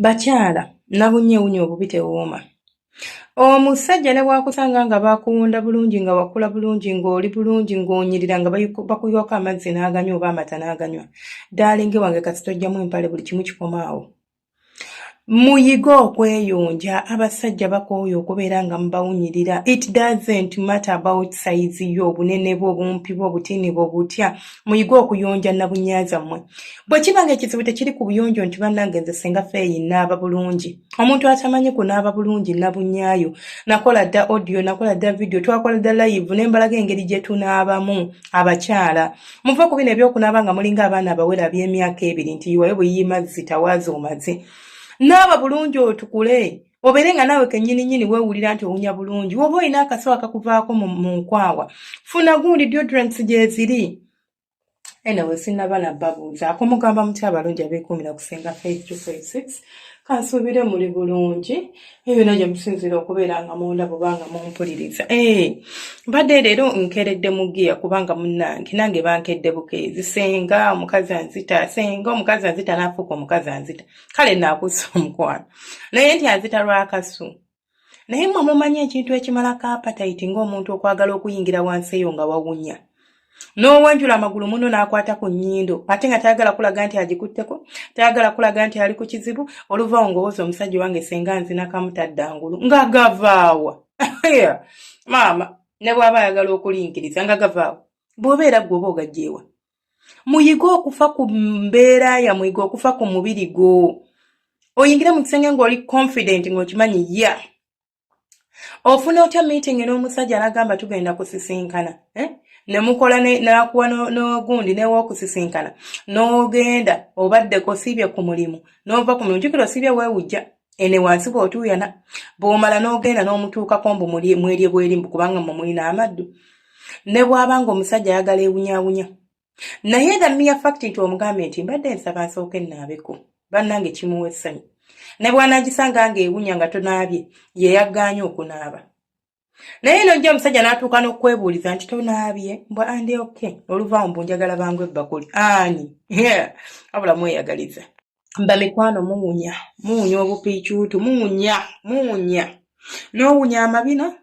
Bakyala nabunyewunya obubite wooma. Omusajja ne bwakusanga nga bakuwunda bulungi nga wakula bulungi ng'oli bulungi ng'onyirira nga bakuywako amazzi n'aganywa oba amata n'aganywa. Daalinge wange kasi tojjamu empale buli kimu kikomaawo. Muyiga okweyonja abasajja bakooye okubeera nga mubawunyirira. It doesn't matter about size yo, obunene bwo, obumpi bwo, obutini bwo, butya. Muyiga okuyonja nabunyaaza mmwe. Bwe kibanga ekizibu tekiri ku buyonjo nti bannange nze singa feeyi naaba bulungi. Omuntu atamanyi kunaaba bulungi nabunyaayo. Nakola dda audio, nakola dda video, twakola dda live ne mbalaga engeri gye tunaabamu abakyala. Muve ku bino ebyokunaaba nga mulinga abaana abawera by'emyaka 2 nti yiwayo bwe mazzi tawaaza omaze. Naaba bulungi otukule obeere nga naawe kennyini weewulira nti owunya bulungi oba olina akasawo akakuvaako mu nkwawa funa gundi deodorants gye ziri. Anyway, sinnaba nabbabuuzaako mugamba muti abalungi abeekuumira kusenga face to face 6 kansuubire muli bulungi ebyo gye musinzira okubeera nga munda bubanga mumpuliriza. Mbadde leero nkeredde mu giya kubanga munnange nange bankedde bukeezi senga omukazi anzita n'afuuka omukazi anzita kale naakussa omukwano naye nti anzita lwakasu. Naye mmwe mumanyi ekintu ekimalako appetite ng'omuntu okwagala okuyingira wansi eyo nga wawunya. N'owanjula amagulu muno n'akwata ku nnyindo ate nga tayagala kulaga nti agikutteko, tayagala kulaga nti ali ku kizibu. Oluvaawo ng'owooza omusajja wange senga nzina kamutadda ngulu nga gavaawa. Maama ne bw'aba ayagala okulinkiriza nga gavaawa bw'obeera gwe oba ogajjeewa. Muyiga okufa ku mbeera ya muyiga okufa ku mubiri gwo. Oyingire mu kisenge ng'oli confident ng'okimanyi ofuna otya meeting n'omusajja n'agamba tugenda kusisinkana ne mukola n'akuwa n'ogundi n'ew'okusisinkana n'ogenda obaddeko siibye ku mulimu n'ova ku mulimu jjukira osiibye weewujja ene wansi bw'otuuyana bw'omala n'ogenda n'omutuukako mbu mwerye bwerimbu kubanga mmwe mulina amaddu ne bw'abanga omusajja ayagala ewunyaawunya. Naye the mere fact nti omugambe nti mbadde nsaba nsooke nnaabeko bannange kimuwa essanyu. Ne bw'anaagisanga ng'ewunya nga tonaabye ye yaggaanye okunaaba. Naye nojja omusajja n'atuuka n'okwebuuliza nti tonaabye mbwa andi oke oluvaawo mbu njagala bangu ebbakuli ani wabula mweyagaliza. Mba mikwano muwunya obupiicuutu muwunya n'owunya amabino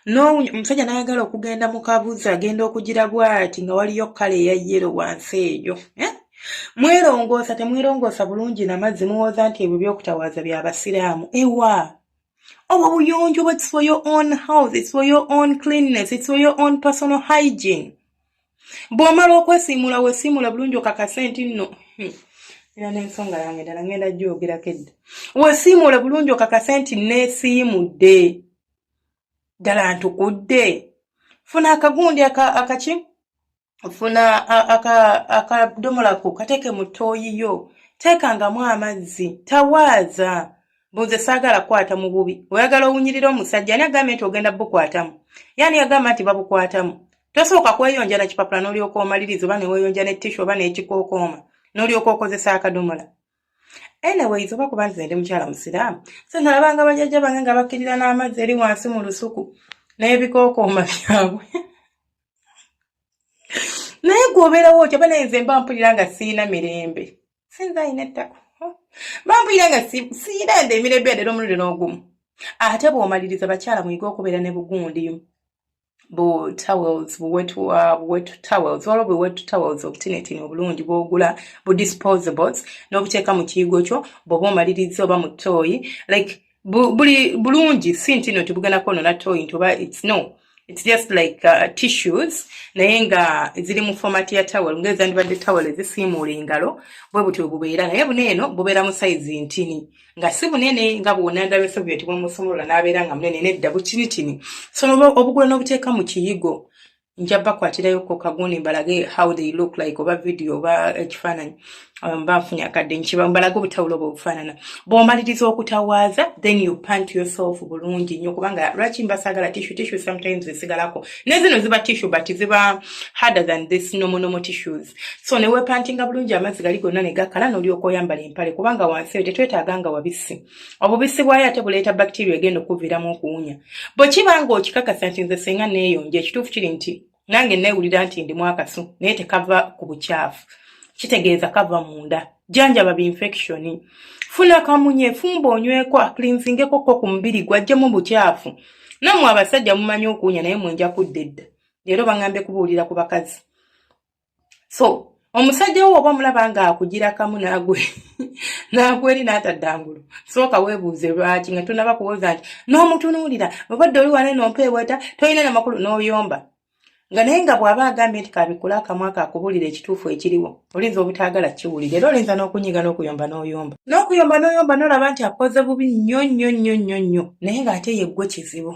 n'owunya. Omusajja n'ayagala okugenda mu kabuzi agenda okugira bw'ati nga waliyo kkala eya yero wansi eyo. Mwerongoosa temwerongoosa bulungi namazzi muwooza nti ebyo by'okutawaaza by'abasiraamu ewa. Obwo buyonjo it's for your own house, it's for your own cleanliness, it's for your own personal hygiene. Bw'omala okwesiimula weesiimula bulungi okakase nti nno era n'ensonga yange ddala ngenda gyogerako edda. Weesiimula bulungi okakase nti neesiimudde ddala ntukudde. Funa akagundi akaki funa akadomola ko kateeke mu ttooyi yo teekangamu amazzi tawaaza. Bunze saagala kwata mu bubi. Oyagala owunyirira omusajja ani agambye nti ogenda bukwatamu? Yani yagamba nti babukwatamu. Tosooka kweyonja na kipapula n'olyoka omaliriza oba ne weeyonja ne tishu oba n'ekikookooma n'olyoka okozesa akadomola. Anyways oba kuba nze ndi mukyala musiraamu so nalabanga bajjajja bange nga bakkirira n'amazzi eri wansi mu lusuku n'ebikookooma byabwe. Naye gwobeerawo otya oba naye nze mba mpulira nga siina mirembe. Sinza ayina ettako. Bampulira nga siina nde emirembe edera omulundi n'ogumu. Ate bw'omaliriza bakyala muyiga okubeera ne bugundi bu towels buwetu towels waliwo buwetu towels obutinitini obulungi bw'ogula bu disposables n'obuteeka mu kiyigo kyo bw'oba omaliriza oba mu ttooyi like buli bulungi si nti nno tibugenda kwonoona ttooyi nti oba it's just like tissues naye nga ziri mu format ya towel ng'ezandibadde towel ezisiimuula engalo bwe butyo bubeera naye buneeno bubeera mu size ntini nga si bunene nga bw'onandabye Soviet bw'omusumulula n'abeera nga munene nedda butinitini so obugula n'obuteeka mu kiyigo nja bakwatirayoko kagundi mbalage how they look like oba video oba ekifaananyi banfunya akadde nkiba mbalage obutawulo bw'obufaanana. Bw'omaliriza okutawaaza then you pant yourself bulungi nnyo kubanga lwaki mbasaagala tissue sometimes zisigalako ne zino ziba tissue but ziba harder than this normal tissues so ne weepantinga bulungi amazzi gali gonna ne gakkala n'olyoka oyambala empale kubanga wansi eyo tetwetaaganga wabisi. Obubisi bwayo ate buleeta bacteria egenda okuviiramu okuwunya. Bwe kibanga okikakasa nti nze senga neeyonja ekituufu kiri nti nange neewulira nti ndi mwakasu naye tekava ku bukyafu kitegeeza kava munda. Janjaba infection. Funa kamunye fumbo onyweko cleansingeko ko ku mubiri gwajjemu bukyafu. Nammwe abasajja mumanyi okuwunya naye mwenja kuddedda. Leero bangambe kubuulira ku bakazi. So, omusajja wo oba mulaba nga akugira kamu naagwe eri n'ataddangulu. Sooka weebuuze lwaki nga tonaba kuwoza nti n'omutunuulira obadde oli wane n'ompeeweta tolina n'amakulu n'oyomba. Nga naye nga bw'aba agambye nti kabikula akamwa kakubuulira ekituufu ekiriwo olinza obutaagala kiwulire era olinza n'okunyiga n'okuyomba n'oyomba n'olaba nti akoze bubi nnyo naye ng'ate yeggwe kizibu.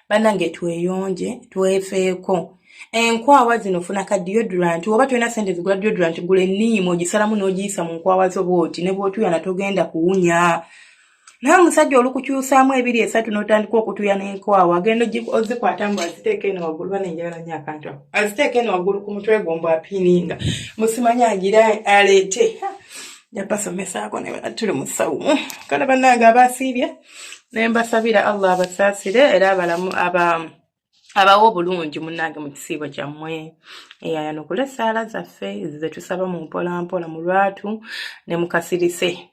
Bannange tweyonje twefeeko. Enkwawa zino funa ka deodorant oba tolina ssente zigula deodorant gula enniimu ogisalamu n'ogiyisa mu nkwawa zo bw'oti ne bw'otuyana togenda kuwunya. Naye omusajja olukukyusaamu 2-3 n'otandika okutuya n'enkwawa agenda ozikwata mbu aziteeka eno waggulu bane njagala nnyo akantu ako aziteeka eno waggulu ku mutwe gombo apiininga musimanyi agira aleete jabasomesaako ne tuli mu ssawumu kale bannange abasiibye ne mbasabira Allah abasaasire era abalamu abawo obulungi munnange mu kisiibo kyammwe eyayanukula essaala zaffe ze tusaba mu mpolampola mu lwatu ne mukasirise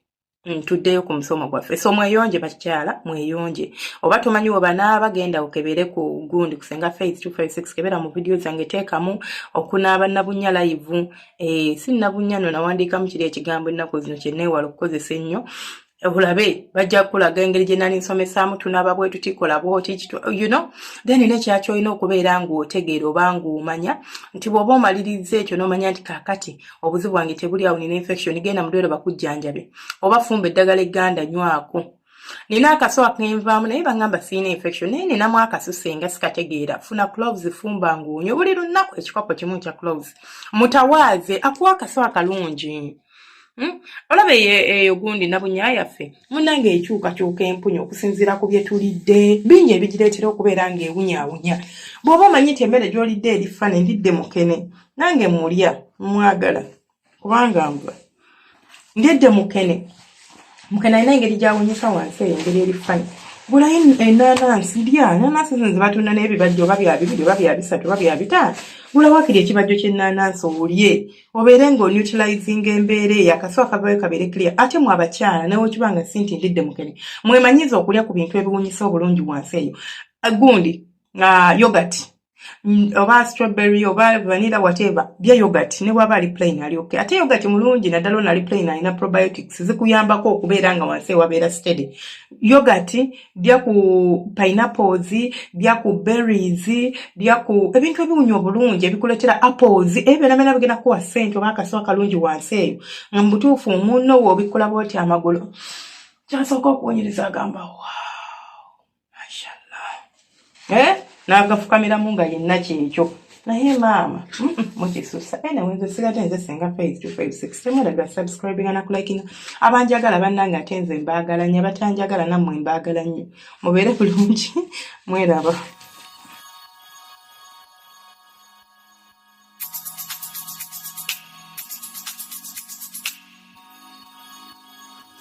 tuddeyo ku musomo gwaffe. So mweyonje bakyala mweyonje. Oba tomanyi oba naaba genda okebere ku gundi kusenga Faith 256 kebera mu video zange teekamu okunaaba nabunya live. Si nabunya no nawandika mu kiri ekigambo ennaku zino kyenneewala okukozesa ennyo. Obulabe bajja kulaga engeri gye nali nsomesaamu tunaaba bwe tutikola bwoti then nekyaki olina okubeera ng'otegeera oba ng'omanya nti bw'oba omaliriza ekyo n'omanya nti kaakati obuzibu bwange tebuli awo nina infection genda mu ddwaliro bakujjanjabe oba fumba eddagala egganda nywako. Nina akaso akenvaamu naye bangamba siina infection naye ninamu akaso senga sikategeera. Funa cloves fumba ng'onywa buli lunaku ekikopo kimu kya cloves mutawaaze akuwa akaso akalungi. Olabe eyo gundi nabunya yaffe munnange ekyukakyuka empunya okusinziira ku bye tulidde bingi ebigireetera okubeera ng'ewunyawunya. Bw'oba omanyi nti emmere gy'olidde erifa ne ndidde mukene nange mulya mwagala kubanga nva ndidde mukene alina engeri gy'awunyisa wansi eyo engeri erifani. Gulayo ennaanansi lya ennaanansi zino zibatunda n'ebibajjo oba bya 2 oba bya 3 oba bya 5 gulawakiri ekibajjo ky'ennaanansi olye obeere ng'onyutilizing embeera eyo akaso akavayo kabeere clear. Ate mu abakyala nawe kibanga si nti ndidde mukene mwemanyiza okulya ku bintu ebiwunyisa obulungi wansi eyo gundi yogurt oba strawberry oba vanilla whatever bya yogurt ne bwaba ali plain ali okay. Ate yogurt mulungi naddala onali plain alina probiotics zikuyambako okubeera nga wansi wabeera steady. Yogurt bya ku pineapples bya ku berries bya ku ebintu ebiwunya obulungi ebikuletera apples ebibeeramena bigenda kuwa ssente oba akaso akalungi wansi eyo nga mu butuufu munno w'obikola bwoti amagulu kyasooka okuwunyiriza agamba mashallah n'agafukamiramu nga yenna kyekyo naye maama mukisusa nze sigadde nze senga Faith 256 temweraga subscribinga na kulikinga abanjagala bannange ate nze mbaagala nnyo abatanjagala nammwe mbaagala nnyo mubeere bulungi mweraba.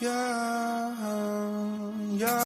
Yeah.